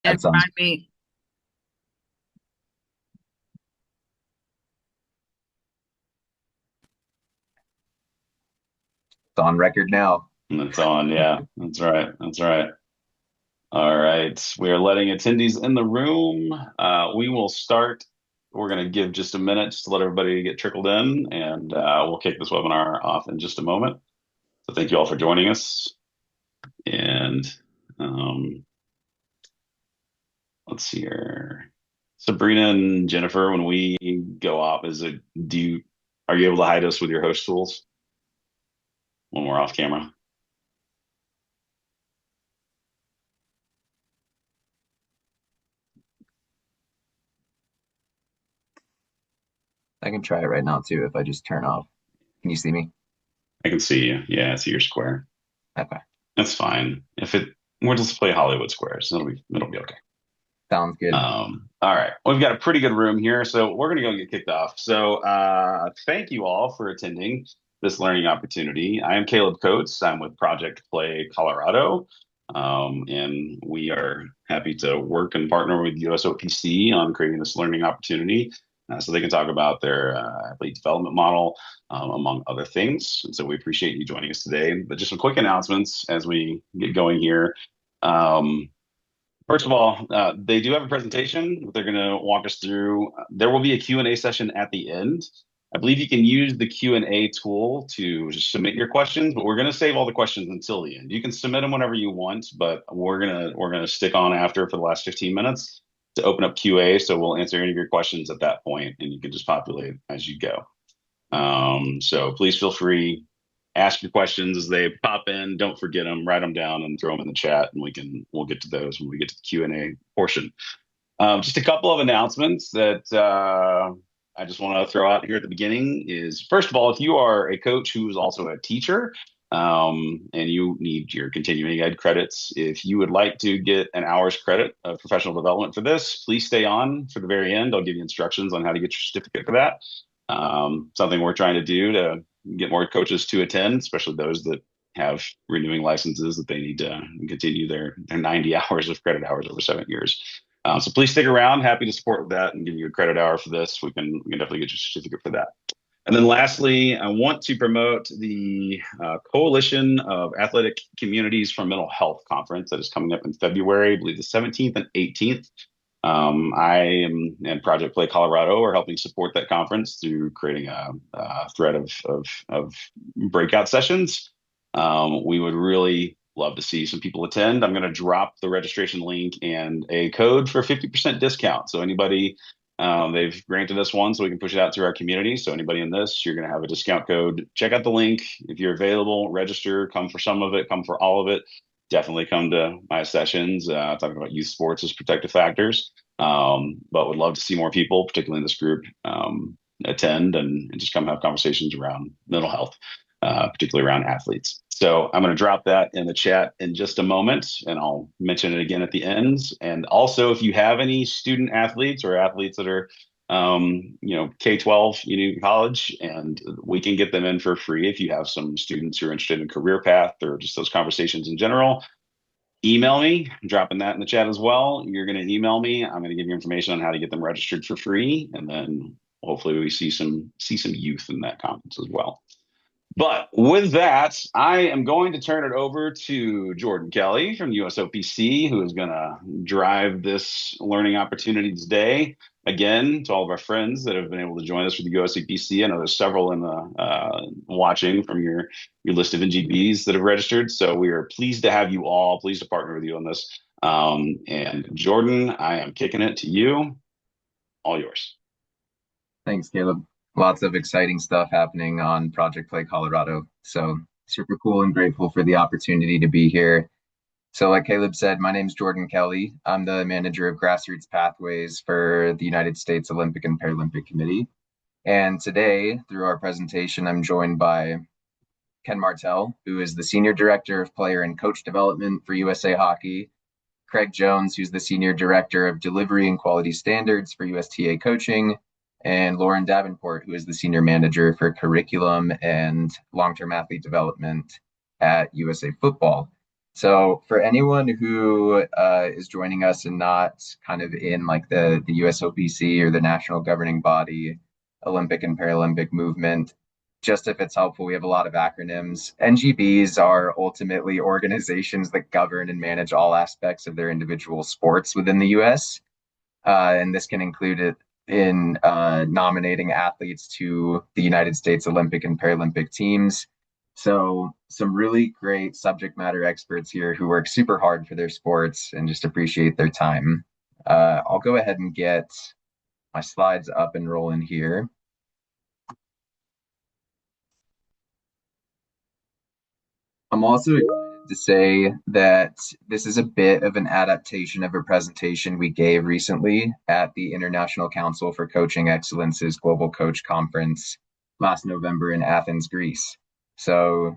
And That sounds remind me, on record now. And it's on. Yeah, that's right. That's right. All right. We are letting attendees in the room. We will start. We're going to give just a minute just to let everybody get trickled in, and we'll kick this webinar off in just a moment. So thank you all for joining us. And um, let's see here. Sabrina and Jennifer, when we go off, are you able to hide us with your host tools when we're off camera? I can try it right now too if I just turn off. Can you see me? I can see you. Yeah, I see your square. Okay. That's fine. We'll just play Hollywood squares. It'll be okay. Sounds good. All right. We've got a pretty good room here, so we're gonna go get kicked off. So thank you all for attending this learning opportunity. I am Caleb Coates. I'm with Project Play Colorado. And we are happy to work and partner with USOPC on creating this learning opportunity so they can talk about their athlete development model, among other things. And so we appreciate you joining us today. But just some quick announcements as we get going here. Um, First of all, they do have a presentation that they're going to walk us through. There will be a Q&A session at the end. I believe you can use the Q&A tool to just submit your questions, but we're going to save all the questions until the end. You can submit them whenever you want, but we're gonna stick on after for the last 15 minutes to open up QA. So we'll answer any of your questions at that point, and you can just populate as you go. So please feel free, ask your questions as they pop in. Don't forget them, write them down and throw them in the chat, and we'll get to those when we get to the Q&A portion. Just a couple of announcements that I just want to throw out here at the beginning is, first of all, if you are a coach who is also a teacher, and you need your continuing ed credits, if you would like to get an hour's credit of professional development for this, please stay on for the very end. I'll give you instructions on how to get your certificate for that. Something we're trying to do to get more coaches to attend, especially those that have renewing licenses that they need to continue their 90 hours of credit hours over 7 years. So please stick around. Happy to support that and give you a credit hour for this. We can definitely get your certificate for that. And then lastly, I want to promote the Coalition of Athletic Communities for Mental Health Conference that is coming up in February, I believe the 17th and 18th. I am and Project Play Colorado are helping support that conference through creating a thread of breakout sessions. We would really love to see some people attend. I'm going to drop the registration link and a code for a 50% discount. So anybody, they've granted us one so we can push it out to our community. So anybody in this, you're going to have a discount code. Check out the link. If you're available, register, come for some of it, come for all of it. Definitely come to my sessions, talking about youth sports as protective factors. But would love to see more people, particularly in this group, attend and just come have conversations around mental health, particularly around athletes. So I'm going to drop that in the chat in just a moment, and I'll mention it again at the end. And also, if you have any student athletes or athletes that are, K-12, college, and we can get them in for free if you have some students who are interested in career path or just those conversations in general. Email me, I'm dropping that in the chat as well. You're going to email me. I'm going to give you information on how to get them registered for free, and then hopefully we see some youth in that conference as well. But with that, I am going to turn it over to Jordan Kelly from USOPC, who is going to drive this learning opportunity today. Again, to all of our friends that have been able to join us for the USOPC, I know there's several in the watching from your list of NGBs that have registered. So we are pleased to have you all, pleased to partner with you on this. And Jordan, I am kicking it to you. All yours. Thanks, Caleb. Lots of exciting stuff happening on Project Play Colorado. So super cool and grateful for the opportunity to be here. So like Caleb said, my name's Jordan Kelly. I'm the manager of Grassroots Pathways for the United States Olympic and Paralympic Committee. And today, through our presentation, I'm joined by Ken Martel, who is the Senior Director of Player and Coach Development for USA Hockey, Craig Jones, who's the Senior Director of Delivery and Quality Standards for USTA Coaching, and Lauren Davenport, who is the Senior Manager for Curriculum and Long-Term Athlete Development at USA Football. So for anyone who is joining us and not kind of in like the USOPC or the national governing body, Olympic and Paralympic movement, just if it's helpful, we have a lot of acronyms. NGBs are ultimately organizations that govern and manage all aspects of their individual sports within the US. And this can include it in nominating athletes to the United States Olympic and Paralympic teams. So, some really great subject matter experts here who work super hard for their sports and just appreciate their time. I'll go ahead and get my slides up and rolling here. I'm also excited to say that this is a bit of an adaptation of a presentation we gave recently at the International Council for Coaching Excellence's Global Coach Conference last November in Athens, Greece. So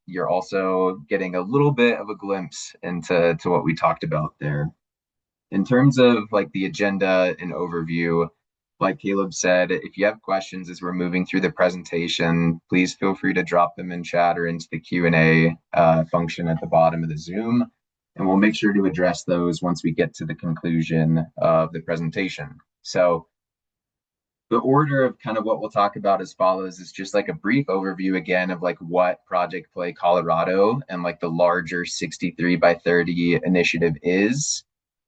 you're also getting a little bit of a glimpse into what we talked about there. In terms of like the agenda and overview, like Caleb said, if you have questions as we're moving through the presentation, please feel free to drop them in chat or into the Q&A function at the bottom of the Zoom, and we'll make sure to address those once we get to the conclusion of the presentation. So the order of kind of what we'll talk about as follows is just like a brief overview again of like what Project Play Colorado and like the larger 63 by 30 initiative is,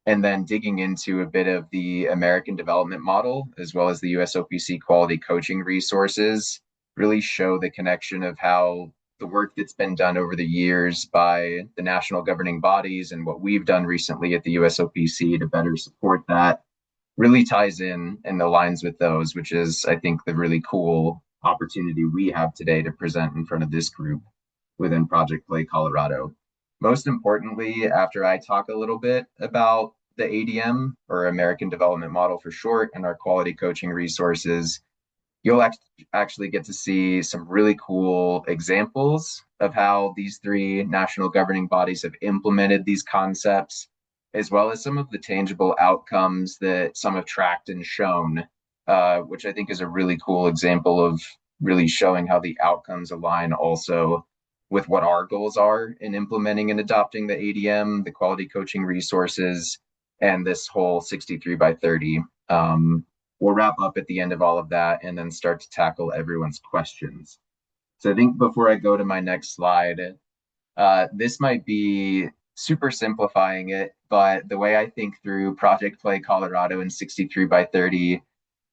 and then digging into a bit of the American development model as well as the USOPC quality coaching resources, really show the connection of how the work that's been done over the years by the national governing bodies and what we've done recently at the USOPC to better support that really ties in and aligns with those, which is, I think, the really cool opportunity we have today to present in front of this group within Project Play Colorado. Most importantly, after I talk a little bit about the ADM or American Development Model for short and our quality coaching resources, you'll actually get to see some really cool examples of how these three national governing bodies have implemented these concepts, as well as some of the tangible outcomes that some have tracked and shown, which I think is a really cool example of really showing how the outcomes align also with what our goals are in implementing and adopting the ADM, the quality coaching resources, and this whole 63 by 30. We'll wrap up at the end of all of that and then start to tackle everyone's questions. So I think before I go to my next slide, this might be super simplifying it, but the way I think through Project Play Colorado and 63 by 30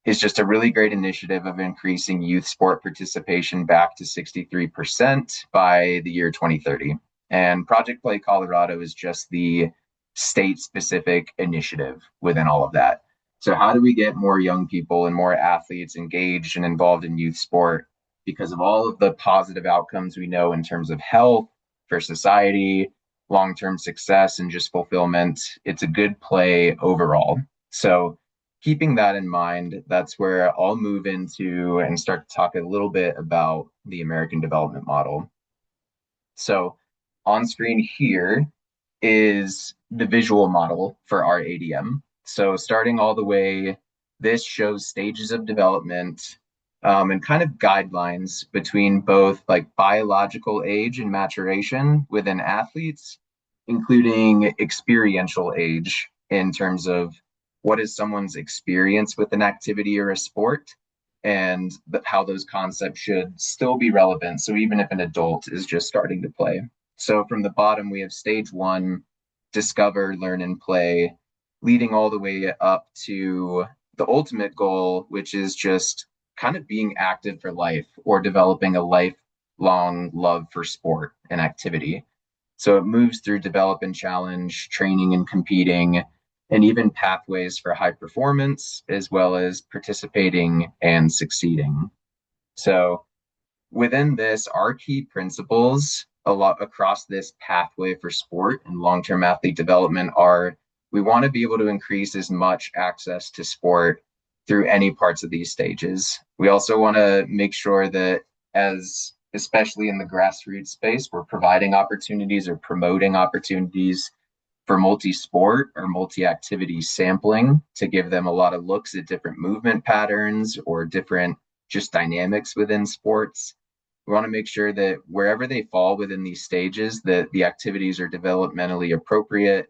is just a really great initiative of increasing youth sport participation back to 63% by the year 2030. And Project Play Colorado is just the state-specific initiative within all of that. So how do we get more young people and more athletes engaged and involved in youth sport because of all of the positive outcomes we know in terms of health, for society, long-term success, and just fulfillment? It's a good play overall. So keeping that in mind, that's where I'll move into and start to talk a little bit about the American development model. So on screen here is the visual model for our ADM. So starting all the way, this shows stages of development and kind of guidelines between both like biological age and maturation within athletes, including experiential age in terms of what is someone's experience with an activity or a sport, and how those concepts should still be relevant. So even if an adult is just starting to play. So from the bottom, we have stage one, discover, learn, and play, leading all the way up to the ultimate goal, which is just kind of being active for life or developing a lifelong love for sport and activity. So it moves through develop and challenge, training and competing, and even pathways for high performance, as well as participating and succeeding. So within this, our key principles a lot across this pathway for sport and long-term athlete development are: we want to be able to increase as much access to sport through any parts of these stages. We also want to make sure that, as especially in the grassroots space, we're providing opportunities or promoting opportunities for multi-sport or multi-activity sampling to give them a lot of looks at different movement patterns or different just dynamics within sports. We want to make sure that wherever they fall within these stages, that the activities are developmentally appropriate,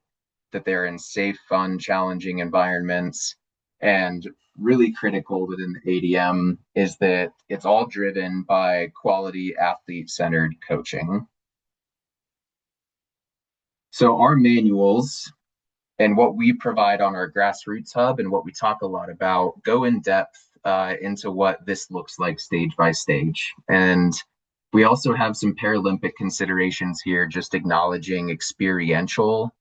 that they're in safe, fun, challenging environments. And really critical within the ADM is that it's all driven by quality athlete centered coaching. So our manuals and what we provide on our Grassroots Hub and what we talk a lot about go in depth into what this looks like stage by stage. And we also have some Paralympic considerations here, just acknowledging experiential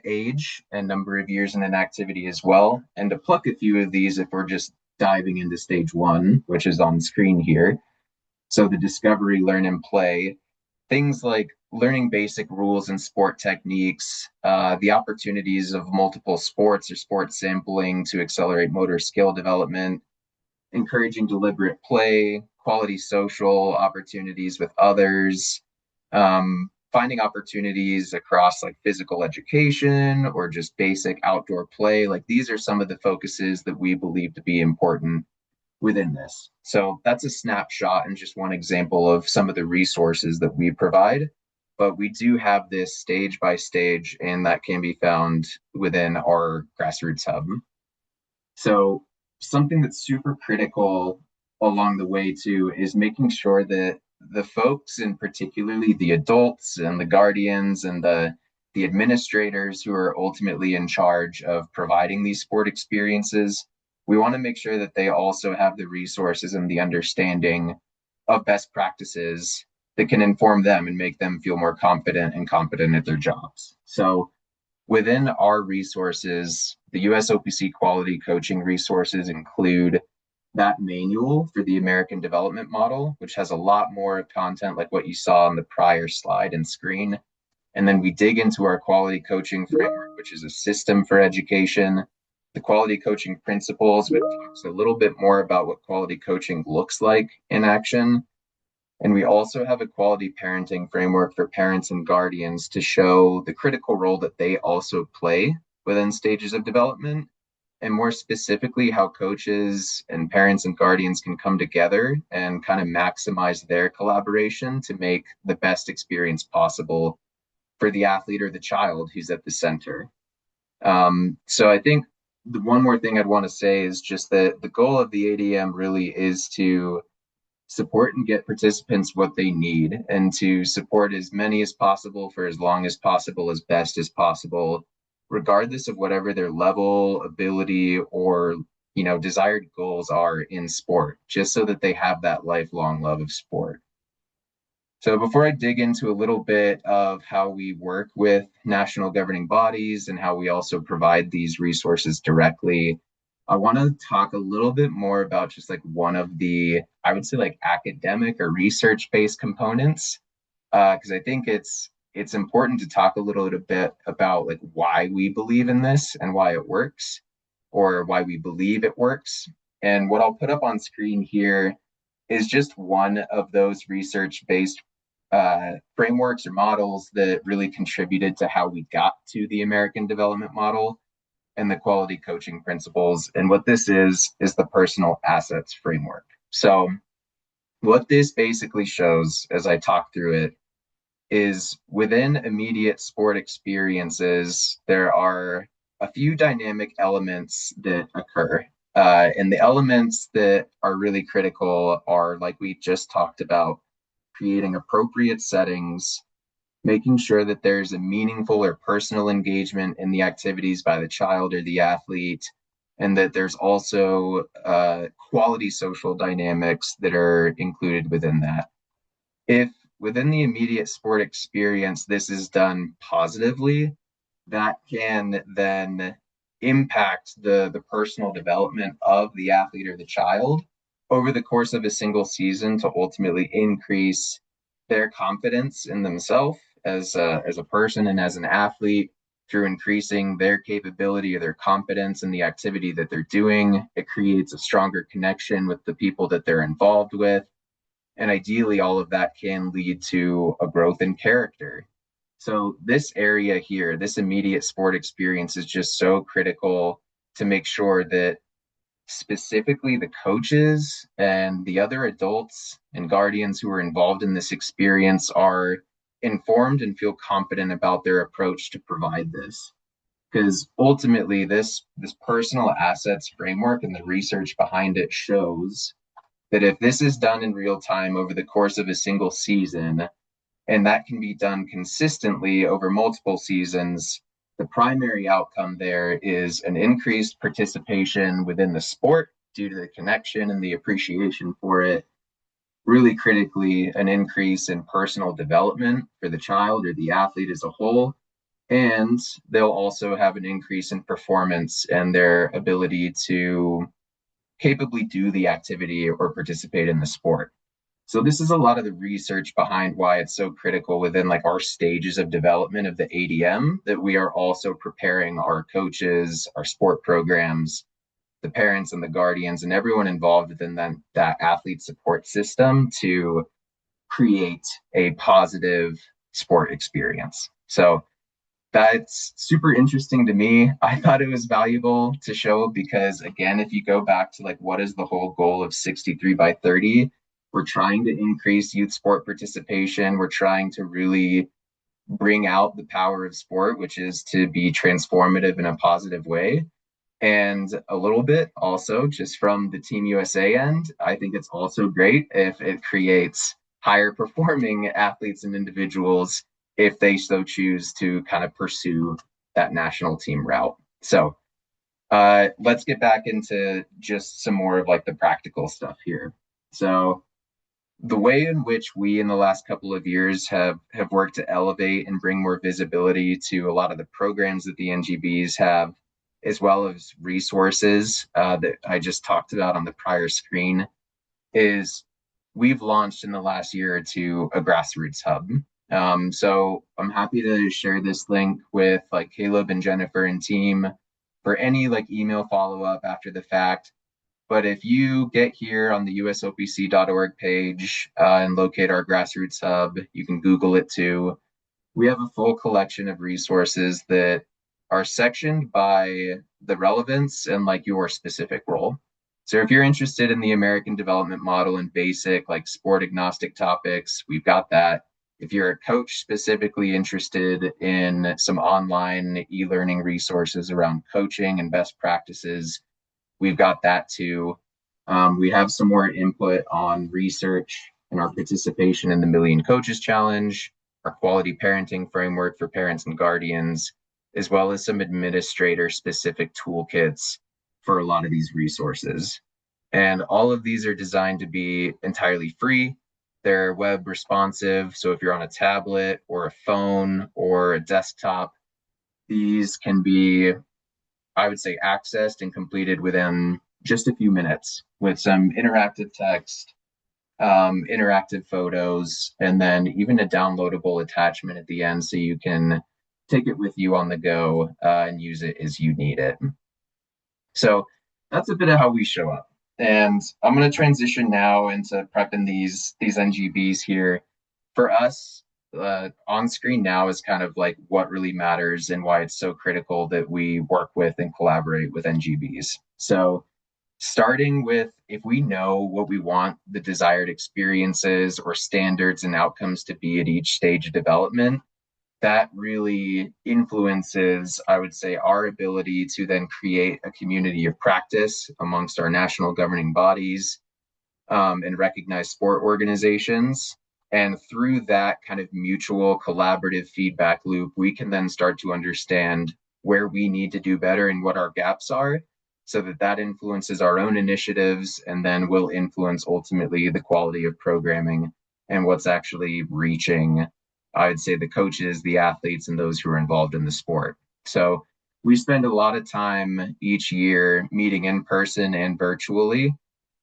age and number of years in an activity as well. And to pluck a few of these, if we're just diving into stage one, which is on screen here. So the discovery, learn, and play, things like learning basic rules and sport techniques, the opportunities of multiple sports or sport sampling to accelerate motor skill development, encouraging deliberate play, quality social opportunities with others, finding opportunities across like physical education or just basic outdoor play. Like these are some of the focuses that we believe to be important within this. So that's a snapshot and just one example of some of the resources that we provide. But we do have this stage by stage, and that can be found within our Grassroots Hub. So something that's super critical along the way too is making sure that the folks, and particularly the adults and the guardians and the administrators who are ultimately in charge of providing these sport experiences, we want to make sure that they also have the resources and the understanding of best practices that can inform them and make them feel more confident and competent at their jobs. So within our resources, the USOPC quality coaching resources include that manual for the American development model, which has a lot more content like what you saw on the prior slide and screen. And then we dig into our quality coaching framework, which is a system for education, the quality coaching principles, which talks a little bit more about what quality coaching looks like in action. And we also have a quality parenting framework for parents and guardians to show the critical role that they also play within stages of development, and more specifically, how coaches and parents and guardians can come together and kind of maximize their collaboration to make the best experience possible for the athlete or the child who's at the center. So I think the one more thing I'd want to say is just that the goal of the ADM really is to support and get participants what they need and to support as many as possible for as long as possible, as best as possible, regardless of whatever their level, ability, or desired goals are in sport, just so that they have that lifelong love of sport. So before I dig into a little bit of how we work with national governing bodies and how we also provide these resources directly, I want to talk a little bit more about just like one of the, I would say like academic or research-based components, because I think it's important to talk a little bit about like why we believe in this and why it works, or why we believe it works. And what I'll put up on screen here is just one of those research-based frameworks or models that really contributed to how we got to the American development model and the quality coaching principles. And what this is the personal assets framework. So what this basically shows as I talk through it is within immediate sport experiences, there are a few dynamic elements that occur. And the elements that are really critical are, like we just talked about, creating appropriate settings, making sure that there's a meaningful or personal engagement in the activities by the child or the athlete, and that there's also quality social dynamics that are included within that. If within the immediate sport experience, this is done positively, that can then impact the personal development of the athlete or the child over the course of a single season to ultimately increase their confidence in themselves as a person and as an athlete through increasing their capability or their competence in the activity that they're doing. It creates a stronger connection with the people that they're involved with. And ideally, all of that can lead to a growth in character. So this area here, this immediate sport experience is just so critical to make sure that specifically the coaches and the other adults and guardians who are involved in this experience are informed and feel confident about their approach to provide this. Because ultimately, this personal assets framework and the research behind it shows that if this is done in real time over the course of a single season, and that can be done consistently over multiple seasons, the primary outcome there is an increased participation within the sport due to the connection and the appreciation for it. Really critically, an increase in personal development for the child or the athlete as a whole. And they'll also have an increase in performance and their ability to capably do the activity or participate in the sport. So this is a lot of the research behind why it's so critical within like our stages of development of the ADM that we are also preparing our coaches, our sport programs, the parents and the guardians and everyone involved within that athlete support system to create a positive sport experience. So that's super interesting to me. I thought it was valuable to show because, again, if you go back to like what is the whole goal of 63 by 30, we're trying to increase youth sport participation. We're trying to really bring out the power of sport, which is to be transformative in a positive way. And a little bit also just from the Team USA end, I think it's also great if it creates higher performing athletes and individuals if they so choose to kind of pursue that national team route. So let's get back into just some more of like the practical stuff here. So the way in which we in the last couple of years have worked to elevate and bring more visibility to a lot of the programs that the NGBs have, as well as resources that I just talked about on the prior screen, is we've launched in the last year or two a grassroots hub. So I'm happy to share this link with like Caleb and Jennifer and team for any like email follow-up after the fact. But if you get here on the USOPC.org page and locate our grassroots hub, you can Google it too. We have a full collection of resources that are sectioned by the relevance and like your specific role. So if you're interested in the American development model and basic like sport agnostic topics, we've got that. If you're a coach specifically interested in some online e-learning resources around coaching and best practices, we've got that too. We have some more input on research and our participation in the Million Coaches Challenge, our quality parenting framework for parents and guardians, as well as some administrator specific toolkits for a lot of these resources. And all of these are designed to be entirely free. They're web responsive. So if you're on a tablet or a phone or a desktop, these can be, I would say, accessed and completed within just a few minutes with some interactive text, interactive photos, and then even a downloadable attachment at the end so you can take it with you on the go and use it as you need it. So that's a bit of how we show up. And I'm going to transition now into prepping these NGBs here. For us, on screen now is kind of like what really matters and why it's so critical that we work with and collaborate with NGBs. So starting with if we know what we want the desired experiences or standards and outcomes to be at each stage of development, that really influences, I would say, our ability to then create a community of practice amongst our national governing bodies and recognize sport organizations. And through that kind of mutual collaborative feedback loop, we can then start to understand where we need to do better and what our gaps are so that that influences our own initiatives and then will influence ultimately the quality of programming and what's actually reaching, I'd say, the coaches, the athletes, and those who are involved in the sport. So we spend a lot of time each year meeting in person and virtually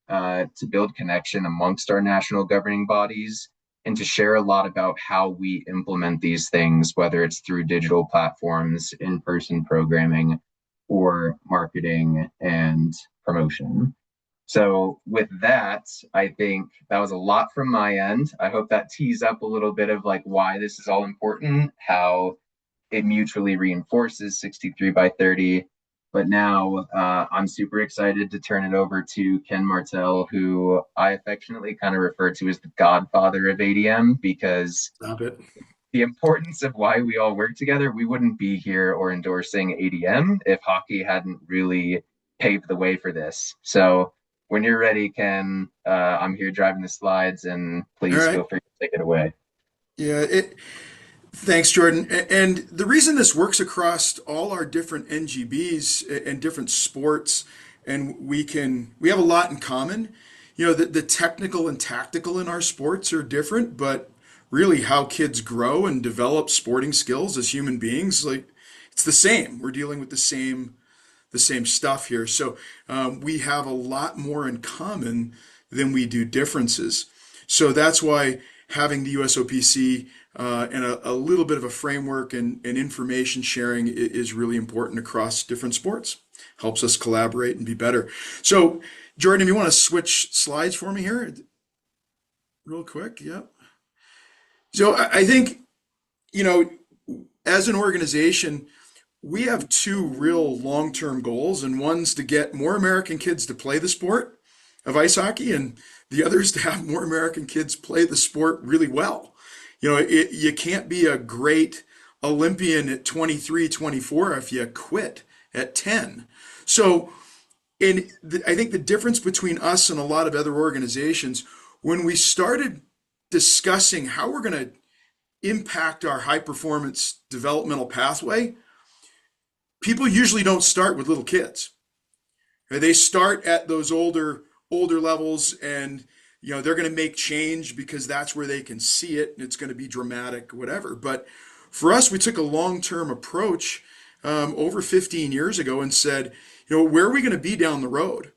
to build connection amongst our national governing bodies and to share a lot about how we implement these things, whether it's through digital platforms, in-person programming, or marketing and promotion. So with that, I think that was a lot from my end. I hope that tees up a little bit of like why this is all important, how it mutually reinforces 63 by 30. But now I'm super excited to turn it over to Ken Martel, who I affectionately kind of refer to as the godfather of ADM because Stop it. the importance of why we all work together, we wouldn't be here or endorsing ADM if hockey hadn't really paved the way for this. So when you're ready, Ken, I'm here driving the slides, and All please feel right. free to take it away. Yeah, thanks, Jordan. And the reason this works across all our different NGBs and different sports, and we have a lot in common. The technical and tactical in our sports are different, but really how kids grow and develop sporting skills as human beings, like it's the same. We're dealing with the same stuff here. So we have a lot more in common than we do differences. So that's why having the USOPC and a little bit of a framework and information sharing is really important across different sports. Helps us collaborate and be better. So, Jordan, if you want to switch slides for me here, real quick. Yep. So I think, you know, as an organization, we have two real long-term goals, and one's to get more American kids to play the sport of ice hockey, and the other is to have more American kids play the sport really well. You can't be a great Olympian at 23, 24 if you quit at 10. So, I think the difference between us and a lot of other organizations, when we started discussing how we're going to impact our high performance developmental pathway, people usually don't start with little kids. They start at those older levels, and they're going to make change because that's where they can see it, and it's going to be dramatic, whatever. But for us, we took a long-term approach over 15 years ago and said, where are we going to be down the road?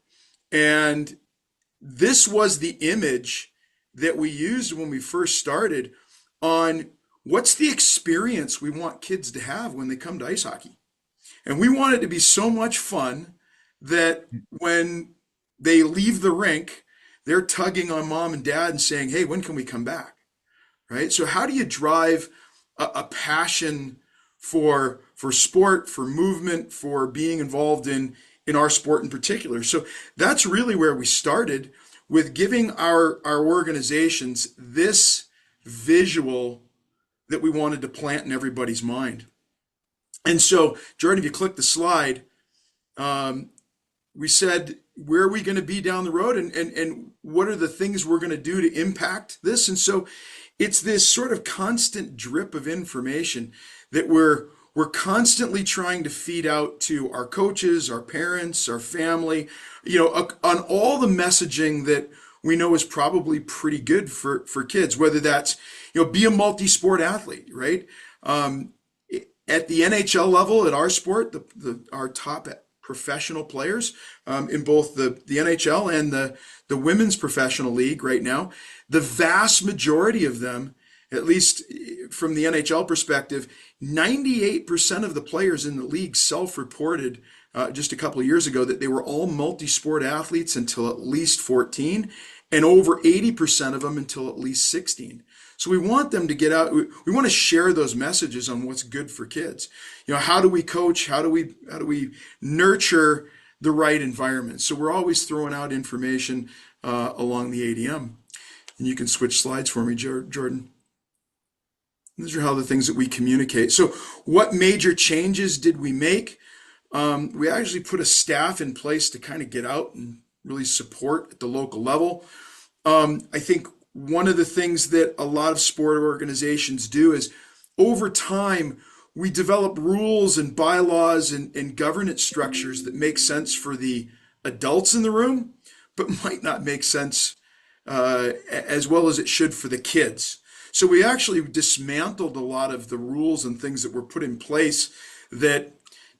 And this was the image that we used when we first started on what's the experience we want kids to have when they come to ice hockey. And we want it to be so much fun that when they leave the rink, they're tugging on mom and dad and saying, hey, when can we come back? Right? So how do you drive a passion for sport, for movement, for being involved in our sport in particular? So that's really where we started with giving our organizations this visual that we wanted to plant in everybody's mind. And so, Jordan, if you click the slide, we said, where are we going to be down the road, and what are the things we're going to do to impact this? And so it's this sort of constant drip of information that we're constantly trying to feed out to our coaches, our parents, our family, on all the messaging that we know is probably pretty good for kids, whether that's, be a multi-sport athlete, right? At the NHL level, at our sport, our top professional players in both the NHL and the women's professional league right now, the vast majority of them, at least from the NHL perspective, 98% of the players in the league self-reported just a couple of years ago that they were all multi-sport athletes until at least 14, and over 80% of them until at least 16. So we want them to get out. We want to share those messages on what's good for kids. How do we coach? How do we nurture the right environment? So we're always throwing out information along the ADM. And you can switch slides for me, Jordan. These are how the things that we communicate. So what major changes did we make? We actually put a staff in place to kind of get out and really support at the local level. I think one of the things that a lot of sport organizations do is over time, we develop rules and bylaws and governance structures that make sense for the adults in the room, but might not make sense as well as it should for the kids. So we actually dismantled a lot of the rules and things that were put in place that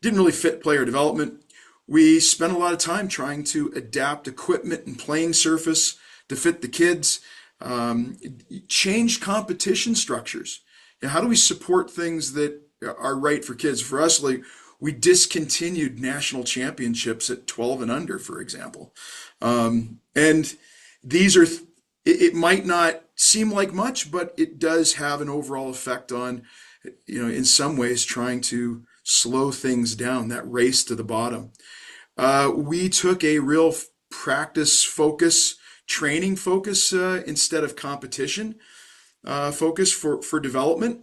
didn't really fit player development. We spent a lot of time trying to adapt equipment and playing surface to fit the kids. Changed competition structures. And how do we support things that are right for kids? For us, like we discontinued national championships at 12 and under, for example. And these are, it might not seem like much, but it does have an overall effect on, in some ways trying to slow things down, that race to the bottom. We took a real practice focus, training focus instead of competition focus for development.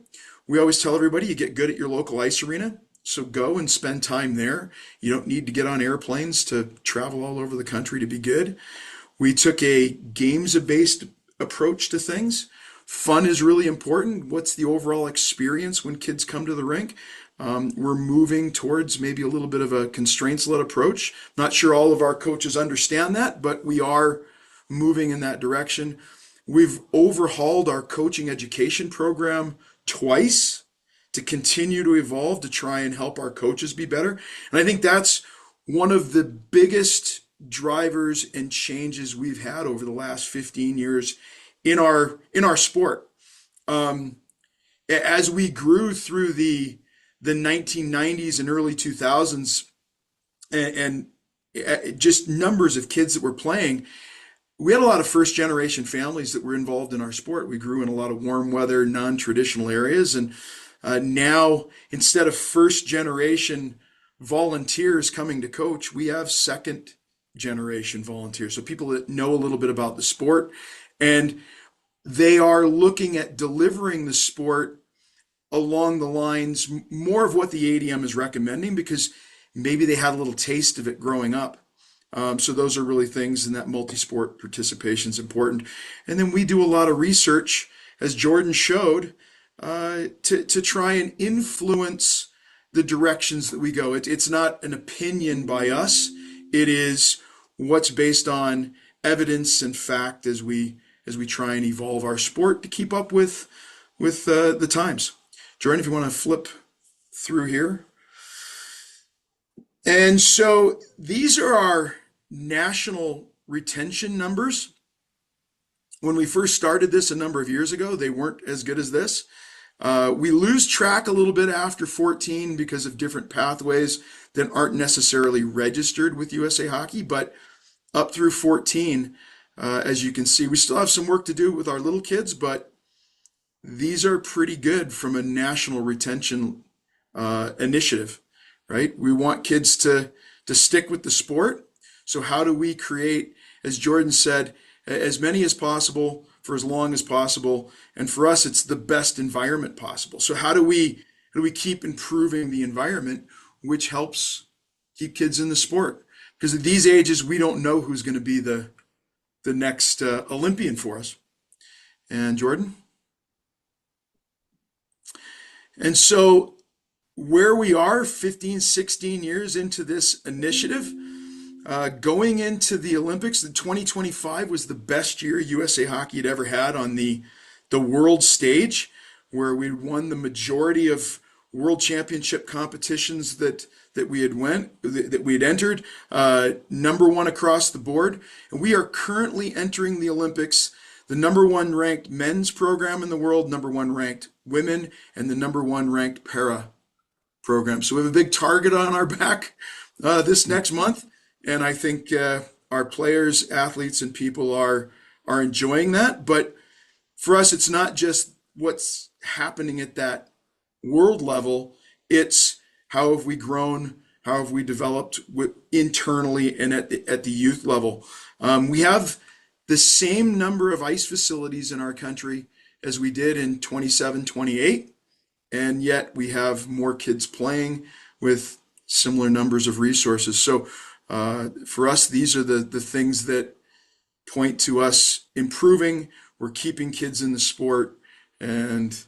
We always tell everybody you get good at your local ice arena, so go and spend time there. You don't need to get on airplanes to travel all over the country to be good. We took a games-based approach to things. Fun is really important. What's the overall experience when kids come to the rink? We're moving towards maybe a little bit of a constraints-led approach. Not sure all of our coaches understand that, but we are moving in that direction. We've overhauled our coaching education program twice to continue to evolve to try and help our coaches be better. And I think that's one of the biggest drivers and changes we've had over the last 15 years in our sport. As we grew through the 1990s and early 2000s and just numbers of kids that were playing, we had a lot of first generation families that were involved in our sport. We grew in a lot of warm weather, non-traditional areas. And now, instead of first generation volunteers coming to coach, we have second generation volunteers. So people that know a little bit about the sport, and they are looking at delivering the sport along the lines more of what the ADM is recommending because maybe they had a little taste of it growing up. So those are really things, and that multi-sport participation is important. And then we do a lot of research, as Jordan showed, to try and influence the directions that we go. It's not an opinion by us. It is what's based on evidence and fact as we try and evolve our sport to keep up with the times. Jordan, if you want to flip through here. And so these are our national retention numbers. When we first started this a number of years ago, they weren't as good as this. We lose track a little bit after 14 because of different pathways that aren't necessarily registered with USA Hockey, but up through 14, as you can see, we still have some work to do with our little kids, but these are pretty good from a national retention initiative, right? We want kids to stick with the sport. So how do we create, as Jordan said, as many as possible for as long as possible? And for us, it's the best environment possible. So how do we keep improving the environment, which helps keep kids in the sport? Because at these ages, we don't know who's going to be the next Olympian for us. And Jordan? And so where we are 15, 16 years into this initiative, going into the Olympics, the 2025 was the best year USA Hockey had ever had on the world stage, where we won the majority of world championship competitions that we had entered, number one across the board. And we are currently entering the Olympics, the number one ranked men's program in the world, number one ranked women, and the number one ranked para program. So we have a big target on our back this next month. And I think our players, athletes, and people are enjoying that. But for us, it's not just what's happening at that world level. It's how have we grown, how have we developed internally and at the youth level. We have the same number of ice facilities in our country as we did in 27, 28, and yet we have more kids playing with similar numbers of resources. So for us, these are the things that point to us improving. We're keeping kids in the sport. And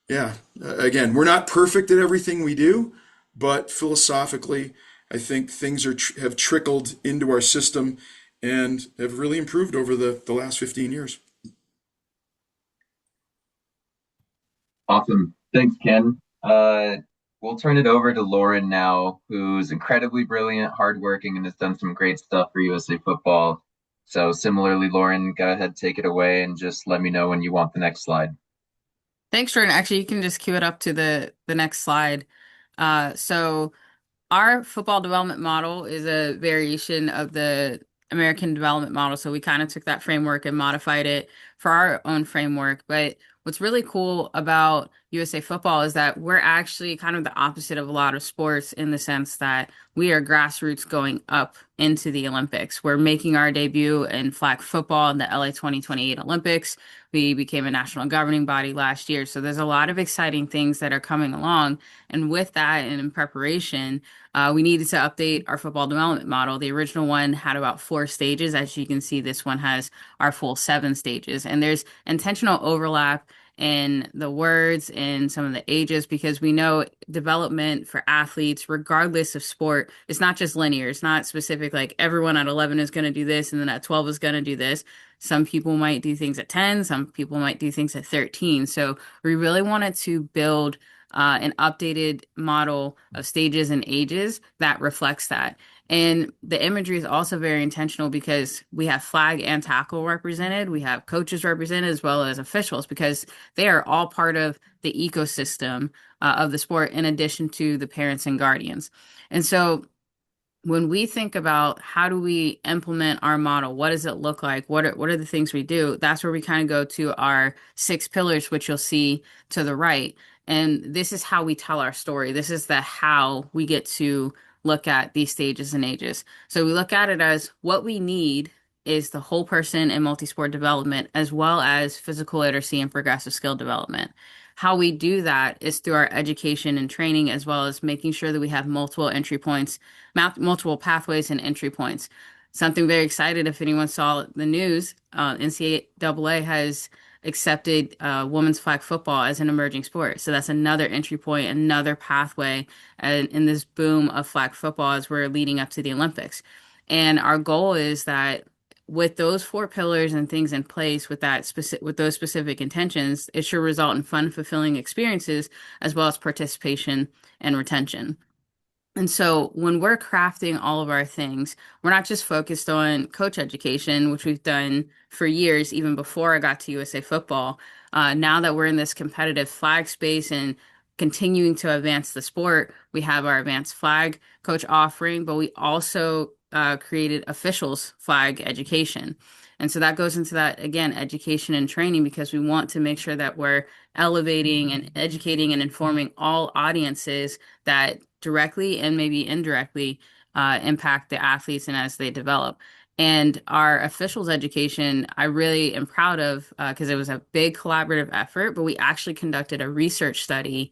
yeah, again, we're not perfect at everything we do, but philosophically, I think things have trickled into our system and have really improved over the last 15 years. Awesome. Thanks, Ken. We'll turn it over to Lauren now, who's incredibly brilliant, hardworking, and has done some great stuff for USA Football. So similarly, Lauren, go ahead, take it away, and just let me know when you want the next slide. Thanks, Jordan. Actually, you can just cue it up to the next slide. So our football development model is a variation of the American development model. So we kind of took that framework and modified it for our own framework. But what's really cool about USA Football is that we're actually kind of the opposite of a lot of sports in the sense that we are grassroots going up into the Olympics. We're making our debut in flag football in the LA 2028 Olympics. We became a national governing body last year. So there's a lot of exciting things that are coming along. And with that and in preparation, we needed to update our football development model. The original one had about 4 stages. As you can see, this one has our full 7 stages. And there's intentional overlap in the words and some of the ages because we know development for athletes, regardless of sport, it's not just linear. It's not specific, like everyone at 11 is going to do this and then at 12 is going to do this. Some people might do things at 10, some people might do things at 13. So we really wanted to build an updated model of stages and ages that reflects that. And the imagery is also very intentional because we have flag and tackle represented, we have coaches represented, as well as officials, because they are all part of the ecosystem of the sport, in addition to the parents and guardians. And so when we think about how do we implement our model, what does it look like? What are the things we do? That's where we kind of go to our 6 pillars, which you'll see to the right. And this is how we tell our story. This is the how we get to look at these stages and ages. So we look at it as what we need is the whole person in multi-sport development, as well as physical literacy and progressive skill development. How we do that is through our education and training, as well as making sure that we have multiple entry points, multiple pathways and entry points. Something very excited if anyone saw the news, NCAA has accepted women's flag football as an emerging sport. So that's another entry point, another pathway in this boom of flag football as we're leading up to the Olympics. And our goal is that with those 4 pillars and things in place with those specific intentions, it should result in fun, fulfilling experiences as well as participation and retention. And so when we're crafting all of our things, we're not just focused on coach education, which we've done for years, even before I got to USA Football. Now that we're in this competitive flag space and continuing to advance the sport, we have our advanced flag coach offering, but we also created officials flag education. And so that goes into that, again, education and training, because we want to make sure that we're elevating and educating and informing all audiences that directly and maybe indirectly impact the athletes and as they develop. And our officials education, I really am proud of because it was a big collaborative effort, but we actually conducted a research study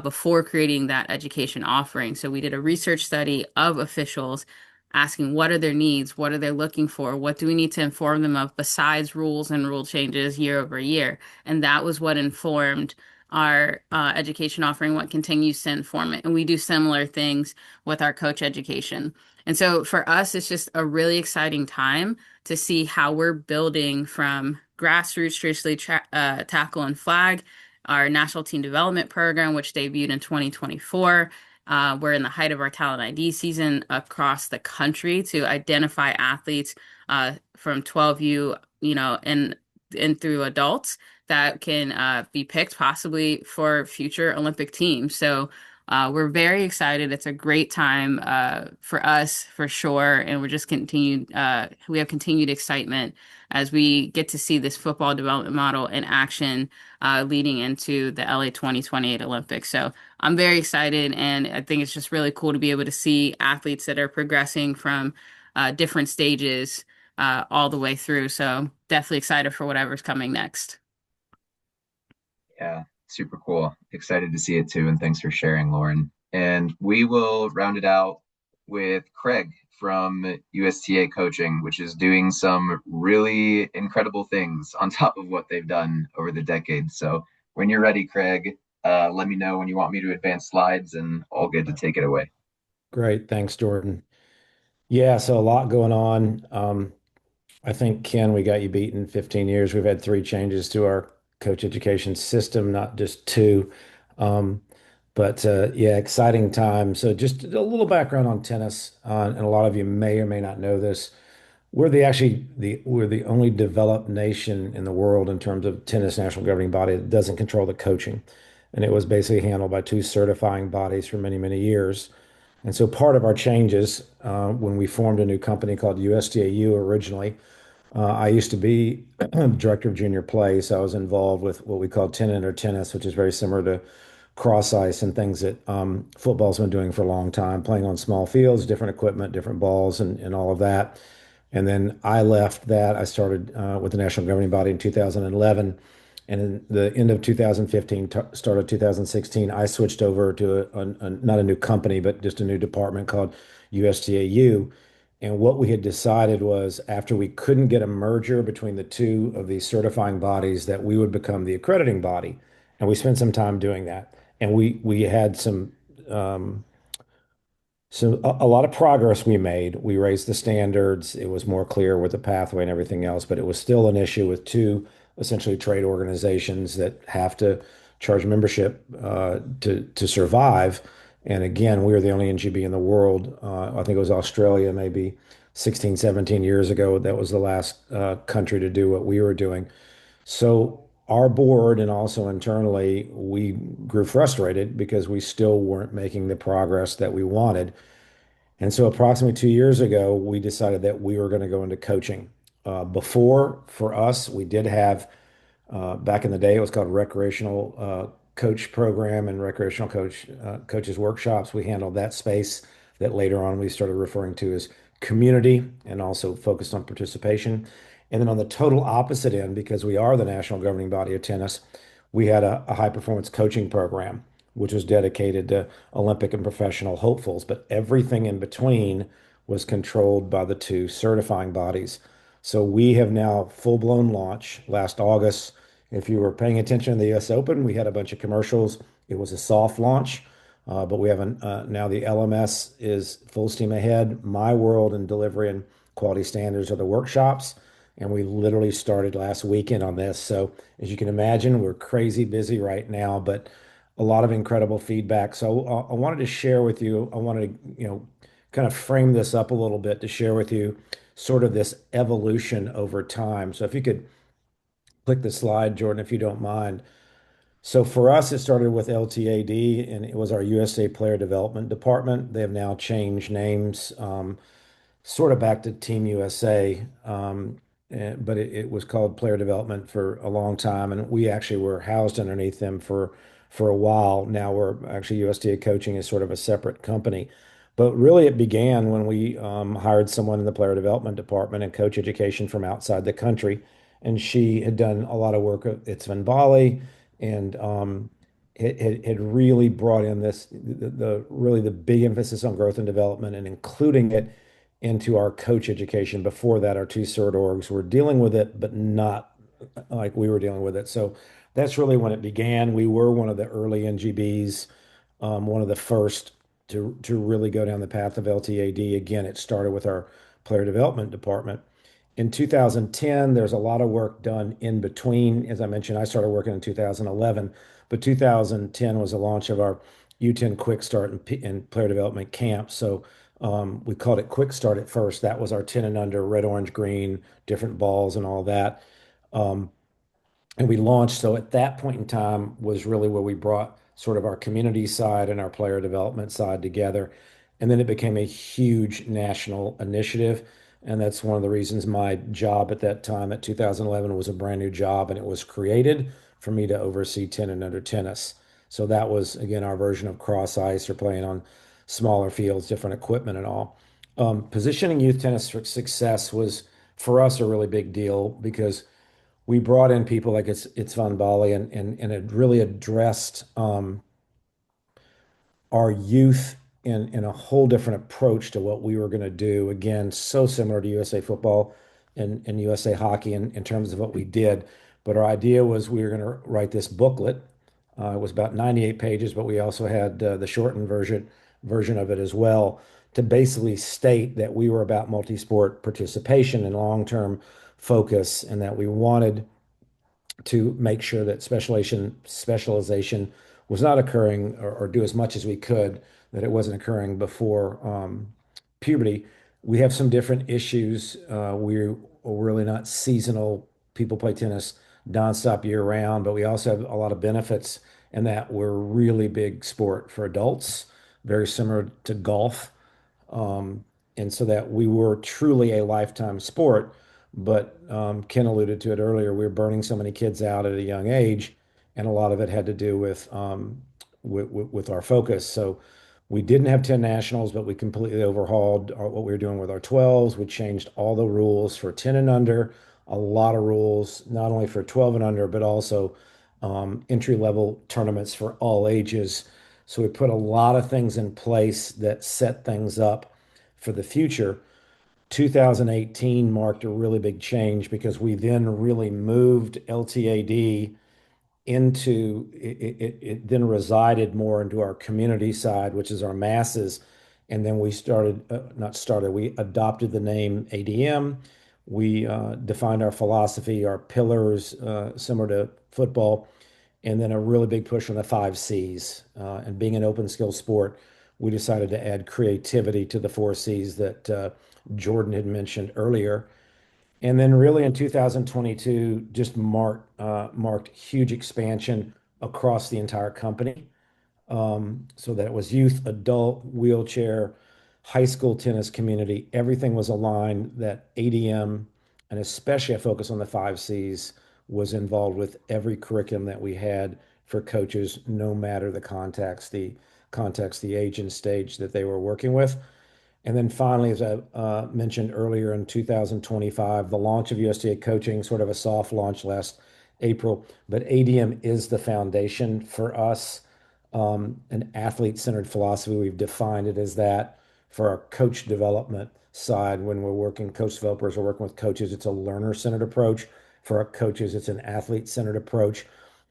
before creating that education offering. So we did a research study of officials asking what are their needs, what are they looking for, what do we need to inform them of besides rules and rule changes year over year. And that was what informed our education offering, what continues to inform it. And we do similar things with our coach education. And so for us, it's just a really exciting time to see how we're building from grassroots, traditionally tackle and flag, our national team development program, which debuted in 2024. We're in the height of our talent ID season across the country to identify athletes from 12U, and through adults that can be picked possibly for future Olympic teams. So we're very excited. It's a great time for us for sure, and we're just continued. We have continued excitement as we get to see this football development model in action leading into the LA 2028 Olympics. So I'm very excited, and I think it's just really cool to be able to see athletes that are progressing from different stages all the way through. So definitely excited for whatever's coming next. Yeah, super cool. Excited to see it too. And thanks for sharing, Lauren. And we will round it out with Craig from USTA Coaching, which is doing some really incredible things on top of what they've done over the decades. So when you're ready, Craig, let me know when you want me to advance slides, and all good to take it away. Great. Thanks, Jordan. Yeah, so a lot going on. I think, Ken, we got you beat in 15 years. We've had 3 changes to our coach education system, not just 2. Um, but yeah, exciting time. So just a little background on tennis, and a lot of you may or may not know this. We're the only developed nation in the world in terms of tennis national governing body that doesn't control the coaching. And it was basically handled by 2 certifying bodies for many, many years. And so part of our changes when we formed a new company called USTAU originally I used to be director of junior play, so I was involved with what we call 10 under tennis, which is very similar to cross ice and things that football's been doing for a long time, playing on small fields, different equipment, different balls, and all of that. And then I left that. I started with the national governing body in 2011. And in the end of 2015, start of 2016, I switched over to not a new company, but just a new department called USTAU. And what we had decided was after we couldn't get a merger between the two of these certifying bodies, that we would become the accrediting body. And we spent some time doing that. And we had um, so a lot of progress we made. We raised the standards. It was more clear with the pathway and everything else, but it was still an issue with two essentially trade organizations that have to charge membership to survive. And again, we were the only NGB in the world. I think it was Australia, maybe 16, 17 years ago. That was the last country to do what we were doing. So our board and also internally, we grew frustrated because we still weren't making the progress that we wanted. And so approximately 2 years ago, we decided that we were going to go into coaching. Before, for us, we did have back in the day, it was called recreational coach program and recreational coaches workshops. We handled that space that later on we started referring to as community and also focused on participation. And then on the total opposite end, because we are the national governing body of tennis, we had a high performance coaching program, which was dedicated to Olympic and professional hopefuls. But everything in between was controlled by the two certifying bodies. So we have now full-blown launch last August. If you were paying attention to the US Open, we had a bunch of commercials. It was a soft launch, but we have now the LMS is full steam ahead. My World and Delivery and Quality Standards are the workshops, and we literally started last weekend on this. So as you can imagine, we're crazy busy right now, but a lot of incredible feedback. So I wanted to share with you, I wanted to, kind of frame this up a little bit to share with you sort of this evolution over time. So if you could click the slide, Jordan, if you don't mind. So for us, it started with LTAD, and it was our USA Player Development Department. They have now changed names, sort of back to Team USA, but it was called Player Development for a long time, and we actually were housed underneath them for a while. Now we're actually USTA Coaching is sort of a separate company. But really, it began when we hired someone in the player development department and coach education from outside the country. And she had done a lot of work at Sven Bali and had really brought in the really the big emphasis on growth and development and including it into our coach education. Before that, our two CERT orgs were dealing with it, but not like we were dealing with it. So that's really when it began. We were one of the early NGBs, one of the first to really go down the path of LTAD. Again, it started with our player development department. In 2010, there's a lot of work done in between. As I mentioned, I started working in 2011, but 2010 was the launch of our U10 Quick Start and Player Development Camp. So we called it Quick Start at first. That was our 10 and under, red, orange, green, different balls and all that. Um, and we launched. So at that point in time was really where we brought sort of our community side and our player development side together. And then it became a huge national initiative. And that's one of the reasons my job at that time at 2011 was a brand new job and it was created for me to oversee 10 and under tennis. So that was, again, our version of cross ice or playing on smaller fields, different equipment and all. Positioning youth tennis for success was for us a really big deal because we brought in people like it's Van Bali and it really addressed our youth in a whole different approach to what we were going to do. Again, so similar to USA football and USA hockey in terms of what we did. But our idea was we were going to write this booklet. It was about 98 pages, but we also had the shortened version of it as well to basically state that we were about multi-sport participation and long-term focus, and that we wanted to make sure that specialization was not occurring or do as much as we could, that it wasn't occurring before puberty. We have some different issues. We're really not seasonal. People play tennis nonstop year round, but we also have a lot of benefits in that we're a really big sport for adults, very similar to golf. And so that we were truly a lifetime sport, But Ken alluded to it earlier. We were burning so many kids out at a young age, and a lot of it had to do with our focus. So we didn't have 10 nationals, but we completely overhauled what we were doing with our 12s. We changed all the rules for 10 and under, a lot of rules, not only for 12 and under, but also entry level tournaments for all ages. So we put a lot of things in place that set things up for the future. 2018 marked a really big change because we then really moved LTAD into it then resided more into our community side, which is our masses. And then we started, not started, we adopted the name ADM. We defined our philosophy, our pillars, similar to football, and then a really big push on the five C's. And being an open skill sport, we decided to add creativity to the four C's that Jordan had mentioned earlier. And then really in 2022, just marked huge expansion across the entire company. So that was youth, adult, wheelchair, high school tennis community. Everything was aligned that ADM, and especially a focus on the five C's, was involved with every curriculum that we had for coaches, no matter the age and stage that they were working with. And then finally, as I mentioned earlier in 2025, the launch of USTA coaching, sort of a soft launch last April, but ADM is the foundation for us, an athlete-centered philosophy. We've defined it as that for our coach development side. When we're working, coach developers are working with coaches, it's a learner-centered approach. For our coaches, it's an athlete-centered approach,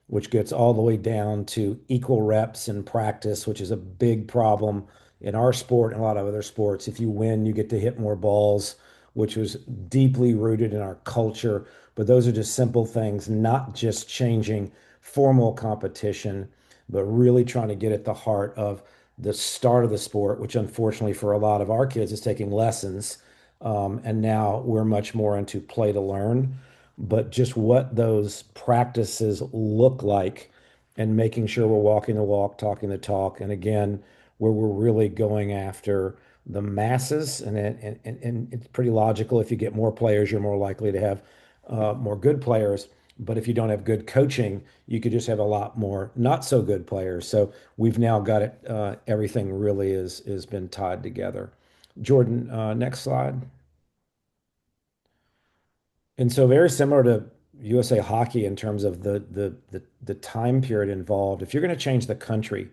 which gets all the way down to equal reps in practice, which is a big problem in our sport and a lot of other sports. If you win, you get to hit more balls, which was deeply rooted in our culture. But those are just simple things, not just changing formal competition, but really trying to get at the heart of the start of the sport, which unfortunately for a lot of our kids is taking lessons. And now we're much more into play to learn, but just what those practices look like and making sure we're walking the walk, talking the talk. And again, where we're really going after the masses. And it's pretty logical. If you get more players, you're more likely to have more good players. But if you don't have good coaching, you could just have a lot more not so good players. So we've now got it. Everything really is been tied together. Jordan, next slide. And so very similar to USA Hockey in terms of the time period involved. If you're going to change the country,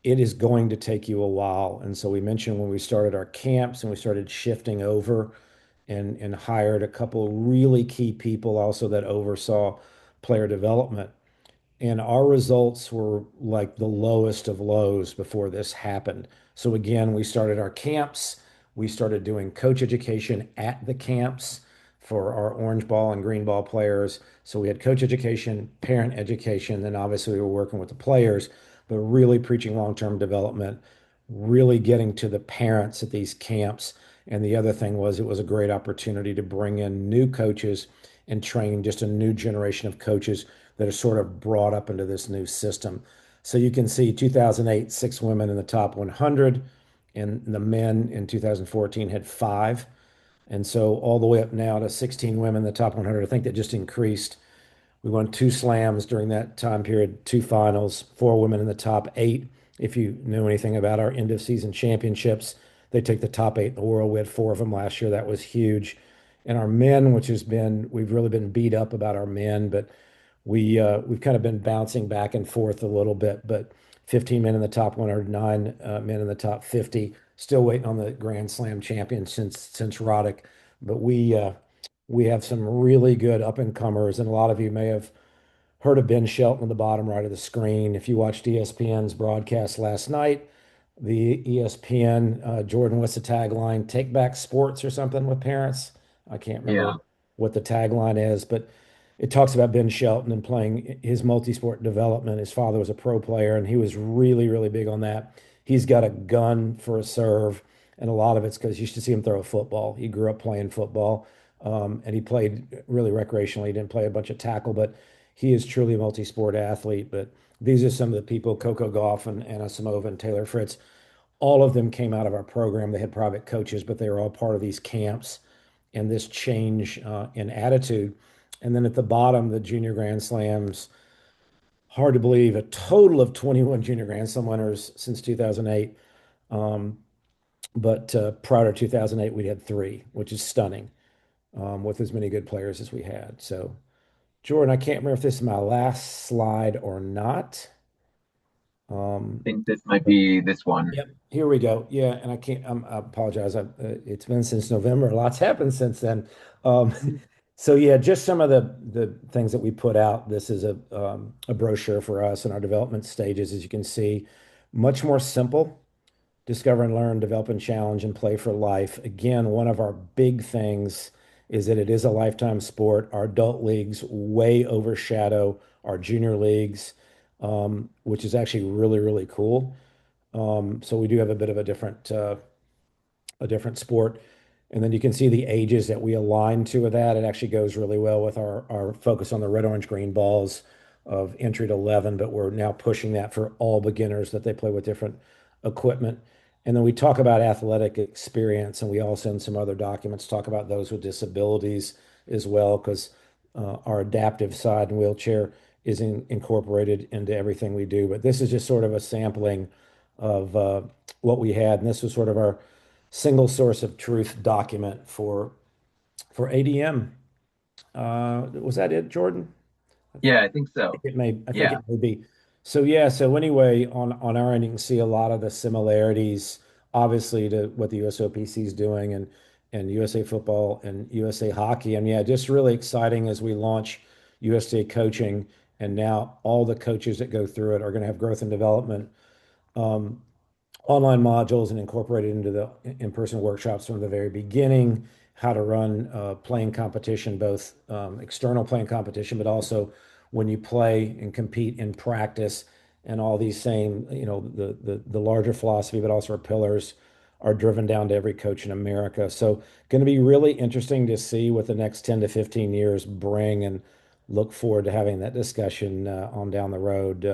it is going to take you a while. And so we mentioned when we started our camps and we started shifting over and hired a couple really key people also that oversaw player development. And our results were like the lowest of lows before this happened. So again, we started our camps. We started doing coach education at the camps for our orange ball and green ball players. So we had coach education, parent education, then obviously we were working with the players, but really preaching long-term development, really getting to the parents at these camps. And the other thing was it was a great opportunity to bring in new coaches and train just a new generation of coaches that are sort of brought up into this new system. So you can see 2008, six women in the top 100, and the men in 2014 had five. And so all the way up now to 16 women in the top 100. I think that just increased. We won two slams during that time period, two finals, four women in the top eight. If you know anything about our end of season championships, they take the top eight in the world. We had four of them last year. That was huge. And our men, we've really been beat up about our men, but we've kind of been bouncing back and forth a little bit. But 15 men in the top 100, nine men in the top 50. Still waiting on the Grand Slam champion since Roddick. But we have some really good up and comers, and a lot of you may have heard of Ben Shelton at the bottom right of the screen. If you watched ESPN's broadcast last night, the ESPN, Jordan, what's the tagline? Take back sports or something with parents. I can't remember Yeah. what the tagline is, but it talks about Ben Shelton and playing his multi-sport development. His father was a pro player, and he was really, really big on that. He's got a gun for a serve, and a lot of it's because you used to see him throw a football. He grew up playing football, and he played really recreationally. He didn't play a bunch of tackle, but he is truly a multi-sport athlete. But these are some of the people, Coco Gauff and Anna Samova and Taylor Fritz. All of them came out of our program. They had private coaches, but they were all part of these camps. and this change in attitude. And then at the bottom, the junior Grand Slams. Hard to believe, a total of 21 junior Grand Slam winners since 2008. Um, but prior to 2008, we had three, which is stunning, with as many good players as we had. So, Jordan, I can't remember if this is my last slide or not. I think this might be this one. Yep, here we go. Yeah, and I can't. I apologize. It's been since November. Lots happened since then. Um, so yeah, just some of the things that we put out. This is a brochure for us in our development stages, as you can see, much more simple. Discover and learn, develop and challenge, and play for life. Again, one of our big things is that it is a lifetime sport. Our adult leagues way overshadow our junior leagues, which is actually really, really cool. So we do have a bit of a different sport. And then you can see the ages that we align to with that. It actually goes really well with our focus on the red, orange, green balls of entry to 11, but we're now pushing that for all beginners that they play with different equipment. And then we talk about athletic experience, and we also in some other documents talk about those with disabilities as well, because our adaptive side and wheelchair is incorporated into everything we do. But this is just sort of a sampling of what we had, and this was sort of our single source of truth document for ADM. Was that it, Jordan? Yeah, I think so. It may, I think Yeah. it may be. So yeah, so anyway, on our end, you can see a lot of the similarities, obviously, to what the USOPC is doing and USA football and USA hockey. And yeah, just really exciting as we launch USTA coaching, and now all the coaches that go through it are going to have growth and development online modules and incorporate it into the in-person workshops from the very beginning, how to run playing competition, both external playing competition, but also when you play and compete in practice, and all these same, the larger philosophy, but also our pillars are driven down to every coach in America. So going to be really interesting to see what the next 10 to 15 years bring, and look forward to having that discussion on down the road.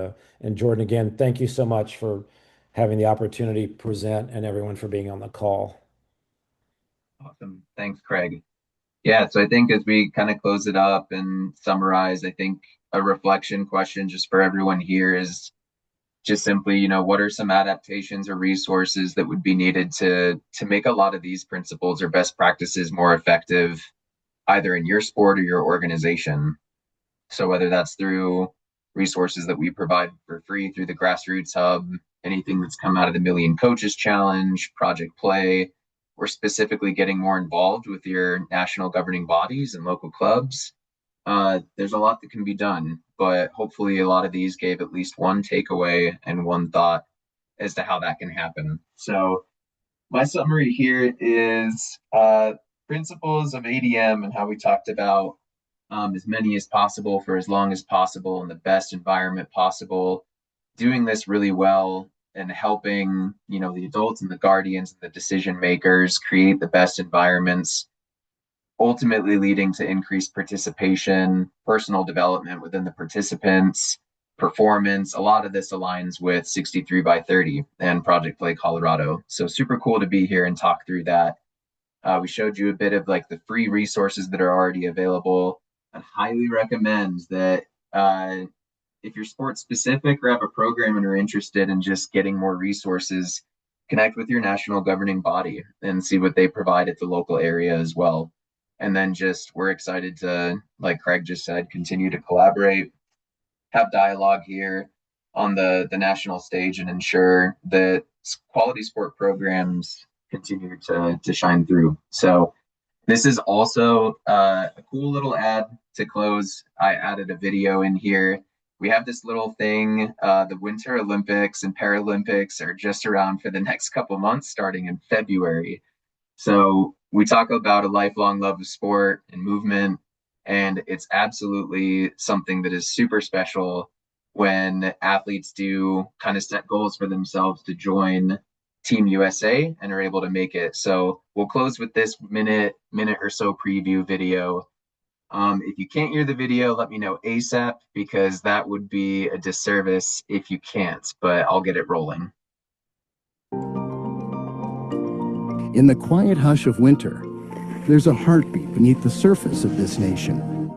And Jordan, again, thank you so much for having the opportunity to present, and everyone for being on the call. Awesome. Thanks, Craig. Yeah, so I think as we kind of close it up and summarize, I think a reflection question just for everyone here is just simply, what are some adaptations or resources that would be needed to make a lot of these principles or best practices more effective, either in your sport or your organization? So whether that's through resources that we provide for free through the Grassroots Hub, anything that's come out of the Million Coaches Challenge, Project Play, or specifically getting more involved with your national governing bodies and local clubs, there's a lot that can be done, but hopefully a lot of these gave at least one takeaway and one thought as to how that can happen. So my summary here is principles of ADM and how we talked about as many as possible for as long as possible in the best environment possible, doing this really well and helping, the adults and the guardians and the decision makers create the best environments, ultimately leading to increased participation, personal development within the participants, performance. A lot of this aligns with 63 by 30 and Project Play Colorado. So super cool to be here and talk through that. We showed you a bit of like the free resources that are already available. I highly recommend that if you're sports specific or have a program and are interested in just getting more resources, connect with your national governing body and see what they provide at the local area as well. And then we're excited to, like Craig just said, continue to collaborate, have dialogue here on the national stage, and ensure that quality sport programs continue to shine through. So this is also a cool little ad to close. I added a video in here. We have this little thing. The Winter Olympics and Paralympics are just around for the next couple months, starting in February. So we talk about a lifelong love of sport and movement, and it's absolutely something that is super special when athletes do kind of set goals for themselves to join Team USA and are able to make it. So we'll close with this minute or so preview video. If you can't hear the video, let me know ASAP, because that would be a disservice if you can't, but I'll get it rolling. In the quiet hush of winter, There's a heartbeat beneath the surface of this nation.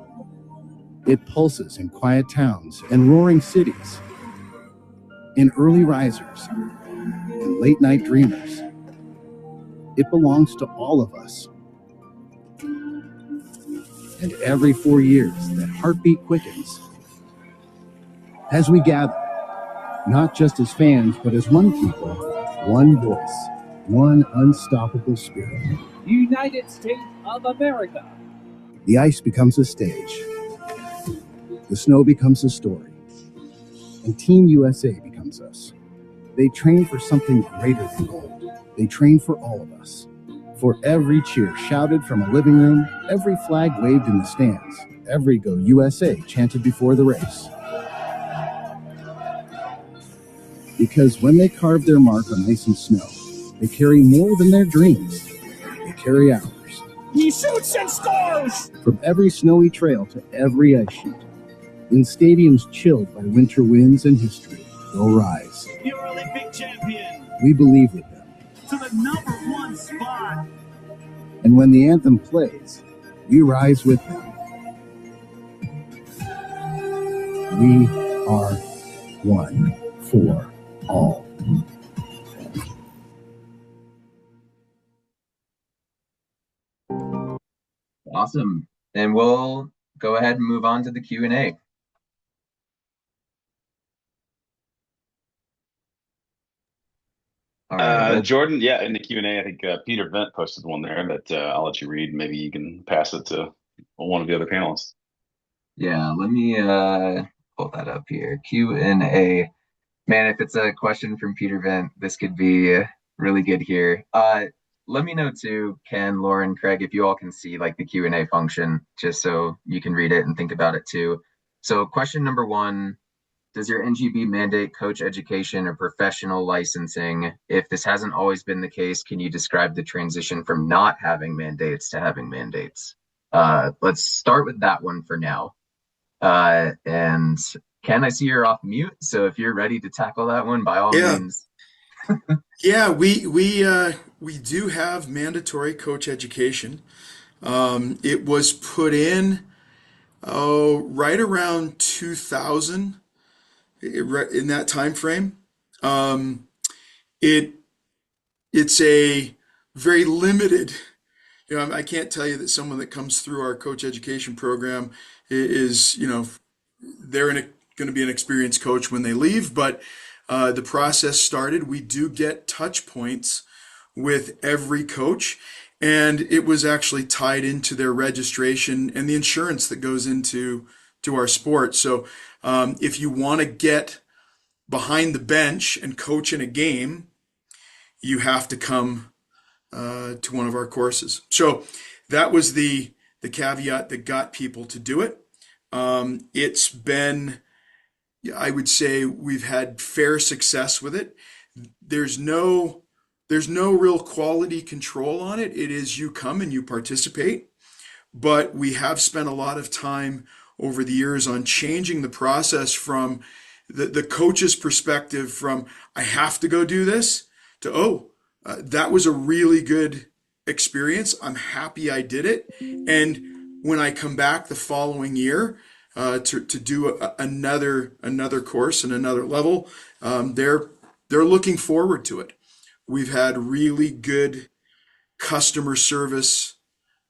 It pulses in quiet towns and roaring cities, in early risers and late night dreamers. It belongs to all of us. And every 4 years, that heartbeat quickens. As we gather, not just as fans, but as one people, one voice, one unstoppable spirit. United States of America. The ice becomes a stage. The snow becomes a story. And Team USA becomes us. They train for something greater than gold. They train for all of us. For every cheer shouted from a living room, every flag waved in the stands, every Go USA chanted before the race. Because when they carve their mark on ice and snow, they carry more than their dreams. They carry ours. He shoots and scores! From every snowy trail to every ice sheet, in stadiums chilled by winter winds and history, they'll rise. Your Olympic champion! We believe with them. To the #1 spot! And when the anthem plays, we rise with them. We are one for all. Awesome. And we'll go ahead and move on to the Q&A. All right. Jordan, yeah, in the Q&A, I think Peter Vent posted one there that I'll let you read. Maybe you can pass it to one of the other panelists. Yeah, let me pull that up here. Q&A. Man, if it's a question from Peter Vent, this could be really good here. Let me know too, Ken, Lauren, Craig, if you all can see like the Q&A function, just so you can read it and think about it too. So question number 1, does your NGB mandate coach education or professional licensing? If this hasn't always been the case, can you describe the transition from not having mandates to having mandates? Let's start with that one for now. And Ken, I see you're off mute, so if you're ready to tackle that one, by all means. Yeah, we do have mandatory coach education. It was put in right around 2000, in that time frame. It's a very limited. I can't tell you that someone that comes through our coach education program is, they're going to be an experienced coach when they leave, but the process started. We do get touch points with every coach, and it was actually tied into their registration and the insurance that goes into our sport. So if you want to get behind the bench and coach in a game, you have to come to one of our courses. So that was the caveat that got people to do it. It's been, I would say, we've had fair success with it. There's no real quality control on it. It is you come and you participate, but we have spent a lot of time over the years on changing the process from the coach's perspective from I have to go do this to that was a really good experience. I'm happy I did it. And when I come back the following year to do another course and another level, they're looking forward to it. We've had really good customer service.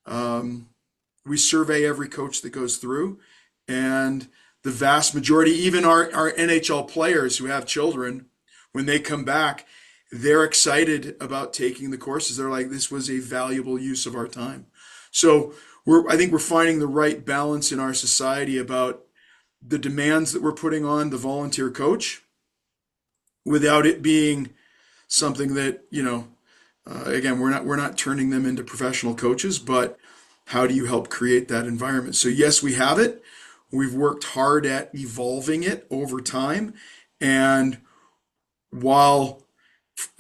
We survey every coach that goes through, and the vast majority, even our NHL players who have children, when they come back, they're excited about taking the courses. They're like, this was a valuable use of our time. So I think we're finding the right balance in our society about the demands that we're putting on the volunteer coach without it being something that, again, we're not turning them into professional coaches, but how do you help create that environment? So yes, we have it. We've worked hard at evolving it over time. And while,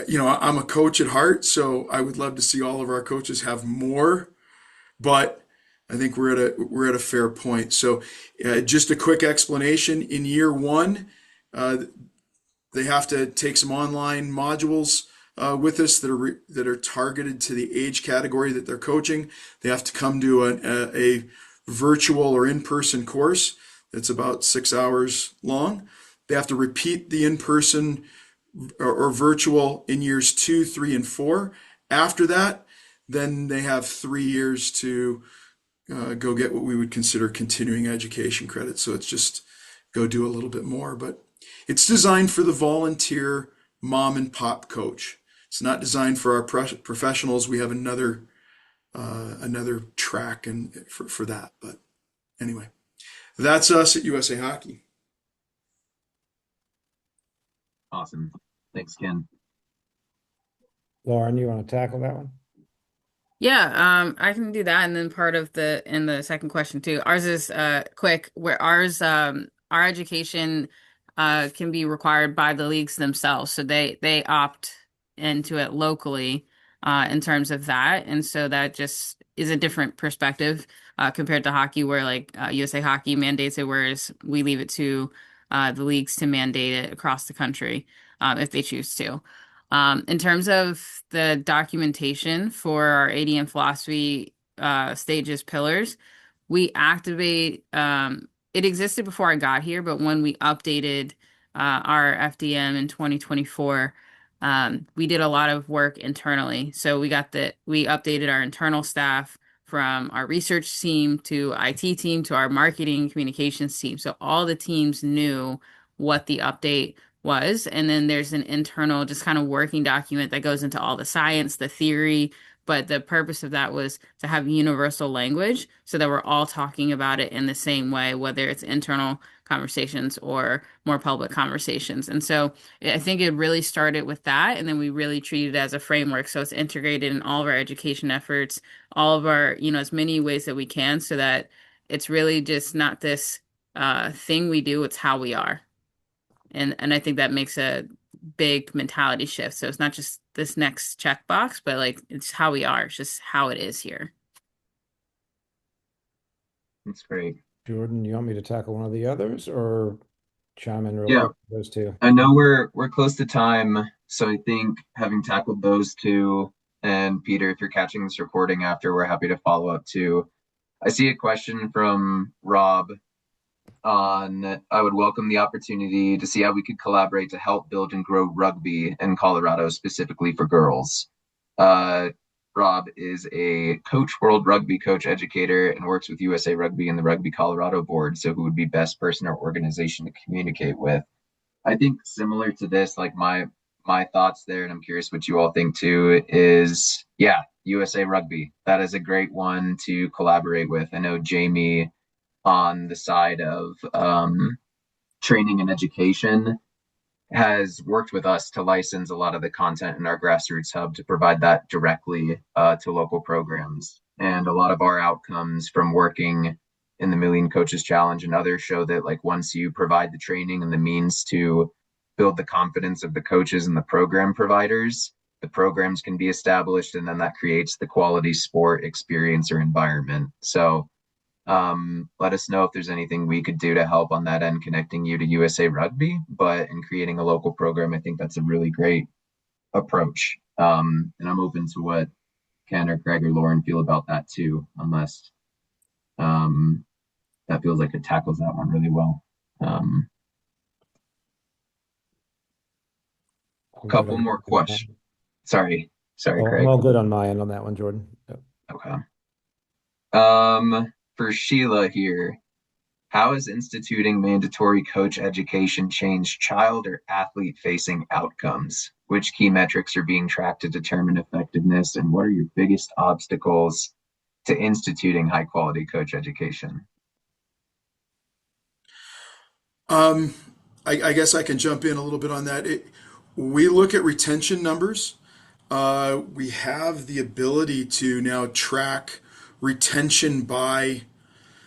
I'm a coach at heart, so I would love to see all of our coaches have more, but I think we're at a fair point. So just a quick explanation. In year 1, they have to take some online modules with us that are targeted to the age category that they're coaching. They have to come to a virtual or in-person course that's about 6 hours long. They have to repeat the in-person or virtual in years 2, 3, and 4. After that, then they have 3 years to go get what we would consider continuing education credits. So it's just go do a little bit more. But it's designed for the volunteer mom and pop coach. It's not designed for our professionals. We have another track and for that. But anyway, that's us at USA Hockey. Awesome. Thanks, Ken. Lauren, you want to tackle that one? Yeah, I can do that. And then part of in the second question too. Ours is quick, where our education can be required by the leagues themselves. So they opt into it locally in terms of that. And so that just is a different perspective compared to hockey, where like USA Hockey mandates it, whereas we leave it to the leagues to mandate it across the country if they choose to. In terms of the documentation for our ADM philosophy stages pillars, we activate, it existed before I got here, but when we updated our FDM in 2024, we did a lot of work internally. So we updated our internal staff from our research team to IT team to our marketing communications team. So all the teams knew what the update was. And then there's an internal just kind of working document that goes into all the science, the theory. But the purpose of that was to have universal language so that we're all talking about it in the same way, whether it's internal conversations or more public conversations. And so I think it really started with that. And then we really treat it as a framework. So it's integrated in all of our education efforts, all of our, as many ways that we can, so that it's really just not this thing we do, it's how we are. And I think that makes a big mentality shift. So it's not just this next checkbox, but like it's how we are. It's just how it is here. That's great. Jordan, you want me to tackle one of the others or chime in real Yeah. quick with those two? I know we're close to time, so I think having tackled those two, and Peter, if you're catching this recording after, we're happy to follow up too. I see a question from Rob on I would welcome the opportunity to see how we could collaborate to help build and grow rugby in Colorado, specifically for girls. Rob is a Coach World Rugby coach educator and works with USA Rugby and the Rugby Colorado board. So who would be best person or organization to communicate with? I think similar to this, like my thoughts there, and I'm curious what you all think too, is USA Rugby. That is a great one to collaborate with. I know Jamie on the side of training and education has worked with us to license a lot of the content in our Grassroots hub to provide that directly to local programs. And a lot of our outcomes from working in the Million Coaches Challenge and others show that like once you provide the training and the means to build the confidence of the coaches and the program providers, the programs can be established, and then that creates the quality sport experience or environment. So let us know if there's anything we could do to help on that end, connecting you to USA Rugby, but in creating a local program, I think that's a really great approach. And I'm open to what Ken or Greg or Lauren feel about that too, unless that feels like it tackles that one really well. A couple more questions. Sorry, Craig. I'm all good on my end on that one, Jordan. Yep. Okay. For Sheila here, how has instituting mandatory coach education changed child or athlete facing outcomes? Which key metrics are being tracked to determine effectiveness, and what are your biggest obstacles to instituting high quality coach education? I guess I can jump in a little bit on that. We look at retention numbers. We have the ability to now track retention by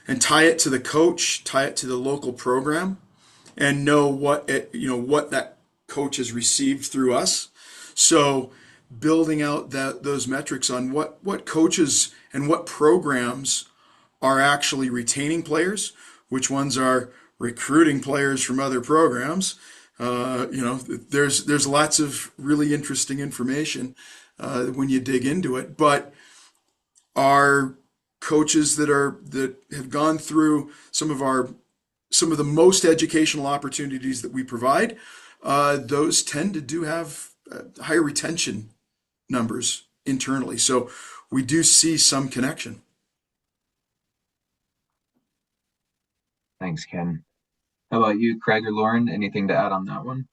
and tie it to the coach, tie it to the local program, and know what that coach has received through us. So building out those metrics on what coaches and what programs are actually retaining players, which ones are recruiting players from other programs, There's lots of really interesting information when you dig into it. But our coaches that have gone through some of the most educational opportunities that we provide, those tend to do have higher retention numbers internally. So we do see some connection. Thanks, Ken. How about you, Craig or Lauren? Anything to add on that one?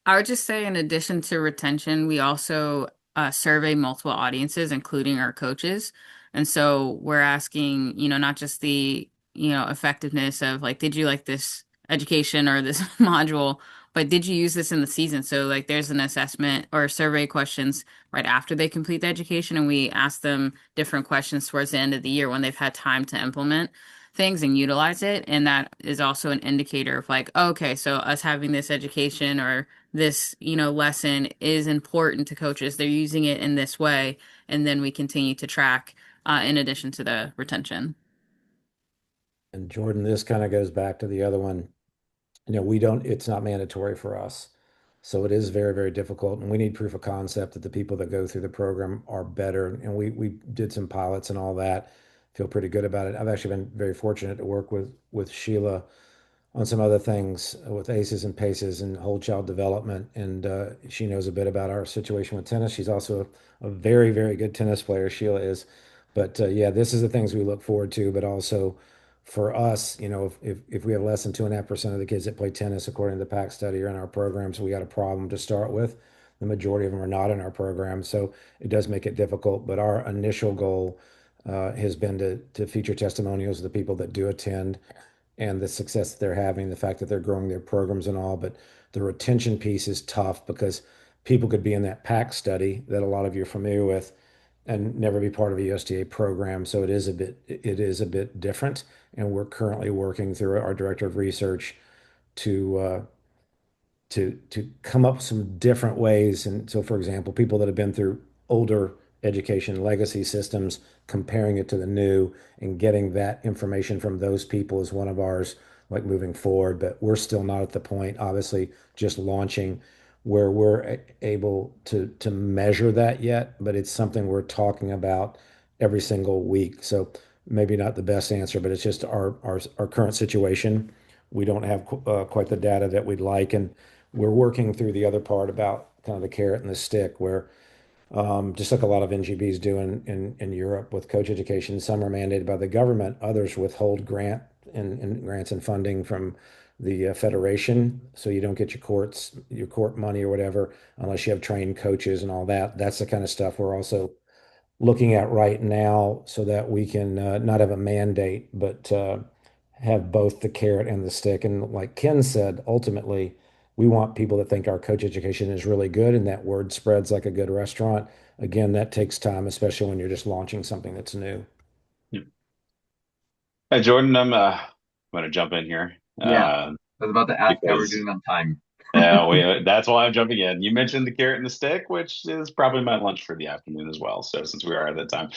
I would just say, in addition to retention, we also survey multiple audiences, including our coaches. And so we're asking, not just the, effectiveness of like, did you like this education or this module, but did you use this in the season? So like, there's an assessment or survey questions right after they complete the education, and we ask them different questions towards the end of the year when they've had time to implement things and utilize it. And that is also an indicator of like, okay, so us having this education or this, lesson is important to coaches. They're using it in this way, and then we continue to track in addition to the retention. And Jordan, this kind of goes back to the other one. We don't, it's not mandatory for us. So it is very, very difficult. And we need proof of concept that the people that go through the program are better. And we did some pilots and all that. Feel pretty good about it. I've actually been very fortunate to work with Sheila on some other things with ACEs and PACEs and whole child development. And she knows a bit about our situation with tennis. She's also a very, very good tennis player, Sheila is. But yeah, this is the things we look forward to. But also for us, if we have less than 2.5% of the kids that play tennis, according to the PAC study, are in our programs, we got a problem to start with. The majority of them are not in our program. So it does make it difficult. But our initial goal has been to feature testimonials of the people that do attend and the success that they're having, the fact that they're growing their programs and all. But the retention piece is tough because people could be in that PAC study that a lot of you are familiar with and never be part of a USTA program. So it is a bit different. And we're currently working through our director of research to to come up with some different ways. And so, for example, people that have been through older education legacy systems, comparing it to the new and getting that information from those people is one of ours, like moving forward. But we're still not at the point, obviously, just launching where we're able to measure that yet, but it's something we're talking about every single week. So maybe not the best answer, but it's just our current situation. We don't have quite the data that we'd like, and we're working through the other part about kind of the carrot and the stick, where just like a lot of NGBs do in Europe with coach education, some are mandated by the government, others withhold and grants and funding from the federation, so you don't get your court money or whatever unless you have trained coaches and all that. That's the kind of stuff we're also looking at right now, so that we can not have a mandate, but have both the carrot and the stick. And like Ken said, ultimately, we want people to think our coach education is really good and that word spreads like a good restaurant. Again, that takes time, especially when you're just launching something that's new. Hey, Jordan, I'm going to jump in here Yeah, I was about to ask how we're because doing on time. that's why I'm jumping in. You mentioned the carrot and the stick, which is probably my lunch for the afternoon as well. So since we are at that time,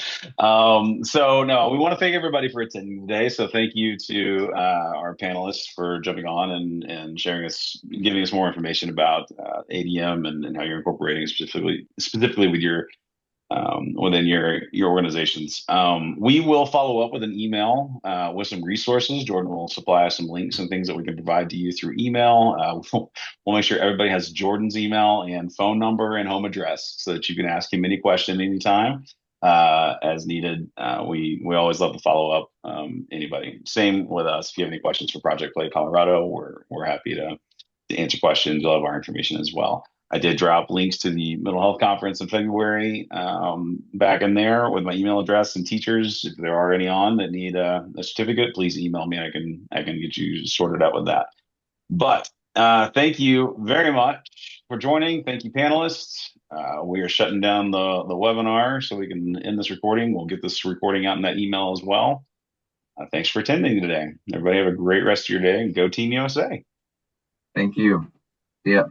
so no, we want to thank everybody for attending today. So thank you to our panelists for jumping on and sharing giving us more information about ADM and how you're incorporating it specifically with your within your organizations. We will follow up with an email with some resources. Jordan will supply us some links and things that we can provide to you through email. We'll make sure everybody has Jordan's email and phone number and home address so that you can ask him any question anytime as needed. We always love to follow up anybody. Same with us. If you have any questions for Project Play Colorado, we're happy to answer questions. You'll have our information as well. I did drop links to the mental health conference in February back in there with my email address, and teachers, if there are any on that need a certificate, please email me. I can get you sorted out with that. But thank you very much for joining. Thank you, panelists. We are shutting down the webinar so we can end this recording. We'll get this recording out in that email as well. Thanks for attending today. Everybody have a great rest of your day, and go Team USA. Thank you. See ya.